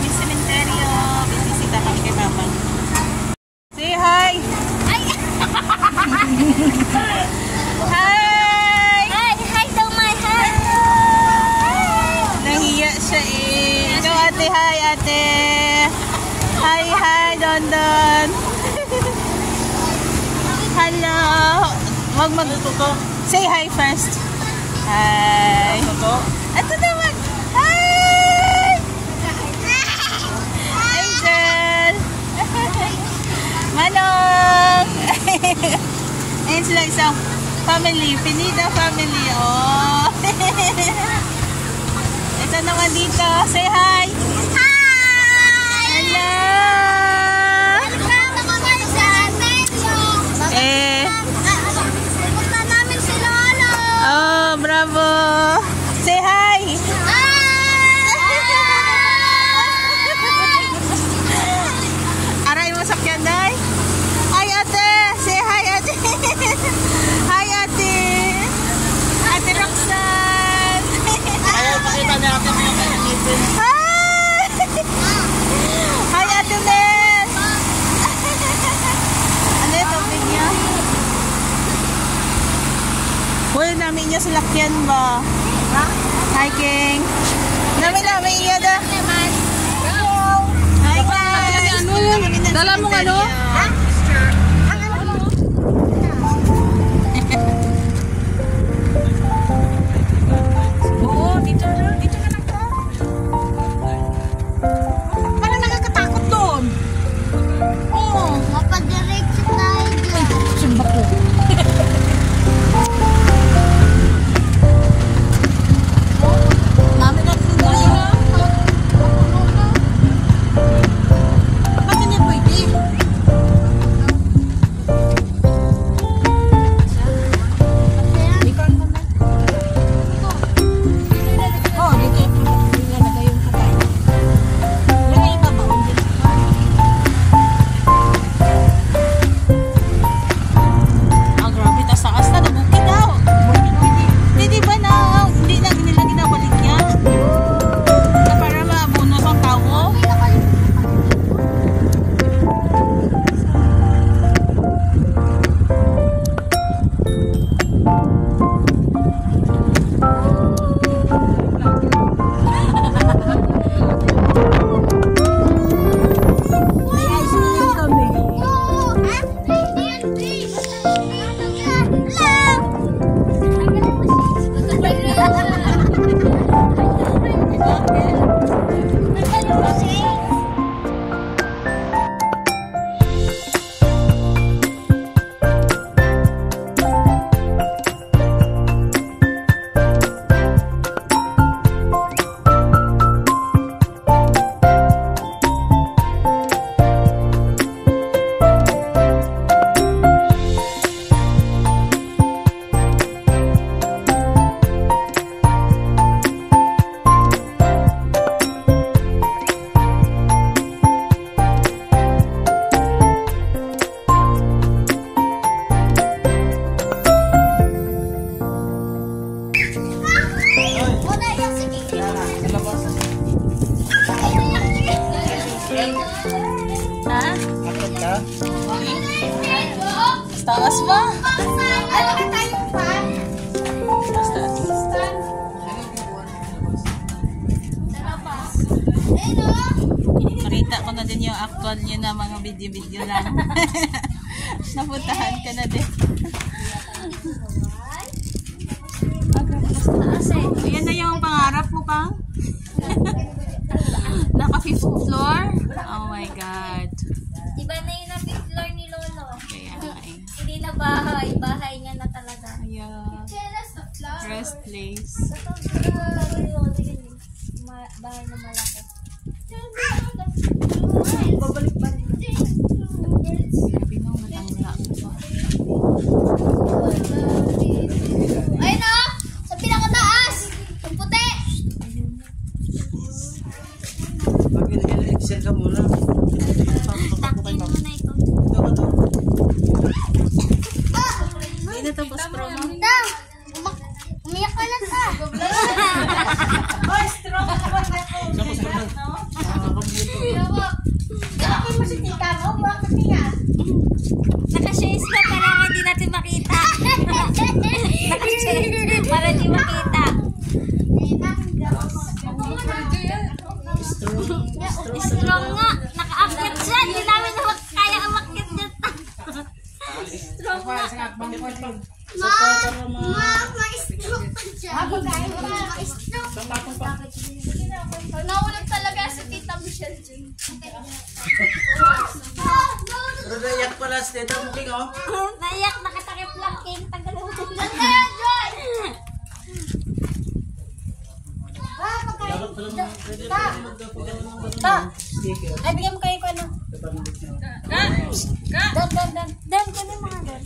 kami sa sementeryo. Bisisita kami kay Papa. Say hi! Hi! Hi! Hi daw, my hi! Nahiya siya eh. Ikaw ate, hi ate! Hi, Don Don! Hello! Say hi first. Hi! Ito naman! Hi! Angel! Manong! Ayun sila isang family. Pinida family. Oh! Ito naman dito. Say hi! Hi! Hello! Welcome naman kayo sa Metro! Pupunta namin si Lolo! Oh, bravo! Say hi! Aray mo sakyan, Day? Hi, ate! Say hi, ate! Hi, ate! Ate Roxanne! Ayaw pakita niya ako yung kanyang ngipin. Hi! Hi, ate Nel! Ano yung topic niya? Huli namin niya sa lakyan ba? Hi, King! Namin iya da! Hi, guys! Ano yun? Dala mong ano? Oo, dito ka lang to. Parang nakakatakot doon. Oo. Mapadiretso tayo dyan. Sumba ko. Namin na ito na. Bakit niya pwede? Ikaw naman. Oh, dito nilagay yung kamay. Yan ay ibabaw din. Ang grabe, tas taas na, nabukid daw. Hindi ba na, hindi na nila ginabalik yan? Na para maabunos ang tawo? Ha? Akit ka? Taas ba? Marita ko na din yung actual nyo na mga video-video lang. Napuntahan ka na din. Yan na yung pangarap mo, Pang? Naka 5th floor? Oh my God. Diba na yun ang 5th floor ni Lolo? Kaya eh. Hindi na bahay. Bahay niya na talaga. Yeah. Rest place. Bahay na malaki. Babalik ba rin? Grabe nung matangla ko. Ayun na! Sa pinakataas! Yung puti! Mag-excel ka muna. Taktin mo na ito. Hindi na tapos promo. Da! Umiyak ka lang ka! Oh, strong naman na po. Naka-shades pa para hindi natin makita. Naka-shades para hindi makita. Strong nga. Naka-akyat siya. Hindi namin kaya umakyat dyan. Strong nga. Ma-stroke pa dyan. Ma-stroke. Nawalan talaga si Tita Michelle dyan. Pero naiyak pala si Tita Muking, oh. Naiyak, nakatakip lang, King. Tagal mo dyan. Nandiyan, Joy! Ay, bigyan mo kayo ko ano. Dan, kami mga dan.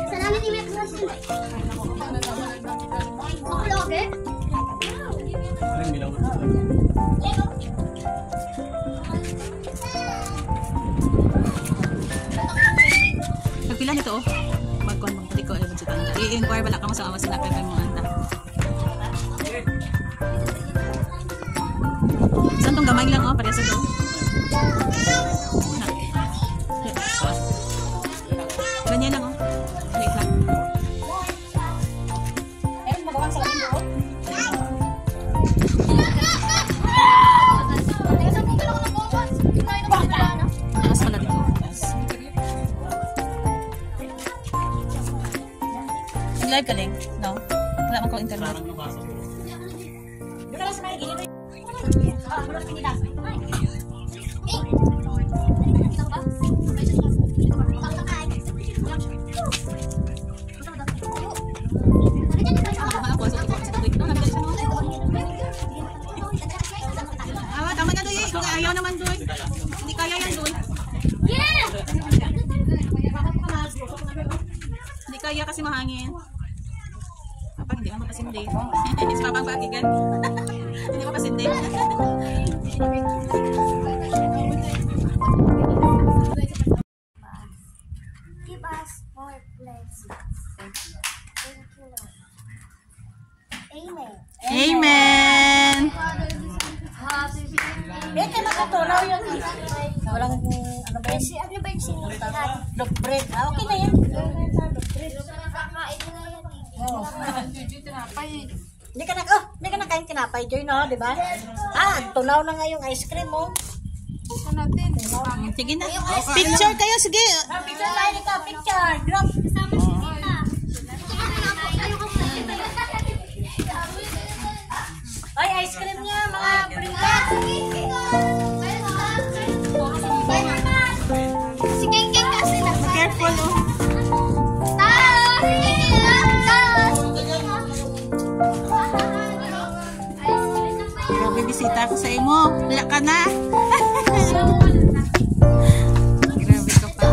Salamat ni Mek Rosin. Vlog eh? Pagpila nito, oh. Magkon mong tiko, alam mo si Tanda. I-inquire bala ka mo sa awas sila kaya mo anta. Saan tong gamay lang, oh, pareha sa do. Ganyan lang, oh. Wait lang. Ayun, magawang sa lamin do, oh. Taas pala dito. Live ka, Ling? No? Wala mo ko internet. Tama na, Doy. Kung ayaw naman, Doy. Hindi kaya yan, Doy. Hindi kaya kasi mahangin. Papa, hindi ka makasindi. Si Papa ang bakigan. Hindi makasindi. Give us more blessings. Thank you, Lord. Amen. Amen! Happy birthday. Eh, kaya makatunaw yun. Walang, ano ba yun? Ano ba yung sinunod? Dog bread. Ah, okay na yan. Nakakain na yan. Hindi ka na kain tinapay, Joy, no? Di ba? Ah, tunaw na nga yung ice cream, mo. Sige na. Picture kayo, sige. Picture tayo nito, picture. Drop. Kasama si Tita. Ay, ice cream niya, mga printas. Si King kasi na. Careful, oh. Grabe, bisita ako sa imo. Wala ka na. Grabe ka pa.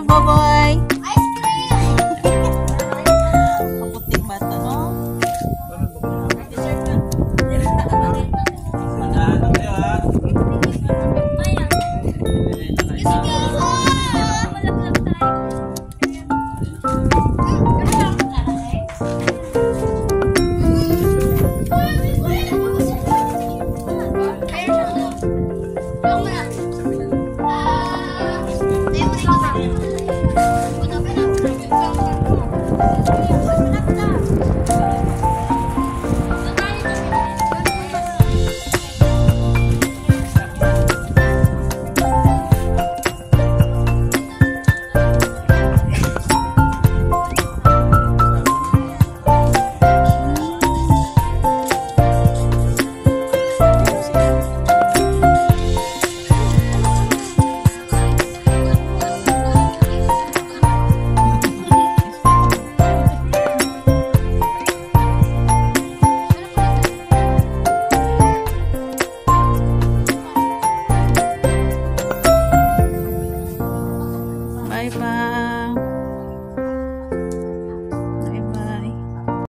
Boboy? Ice cream! Maputing bata, no? Tandaan na kayo ha. Ayan. Sige, malaglag tayo. Bye-bye.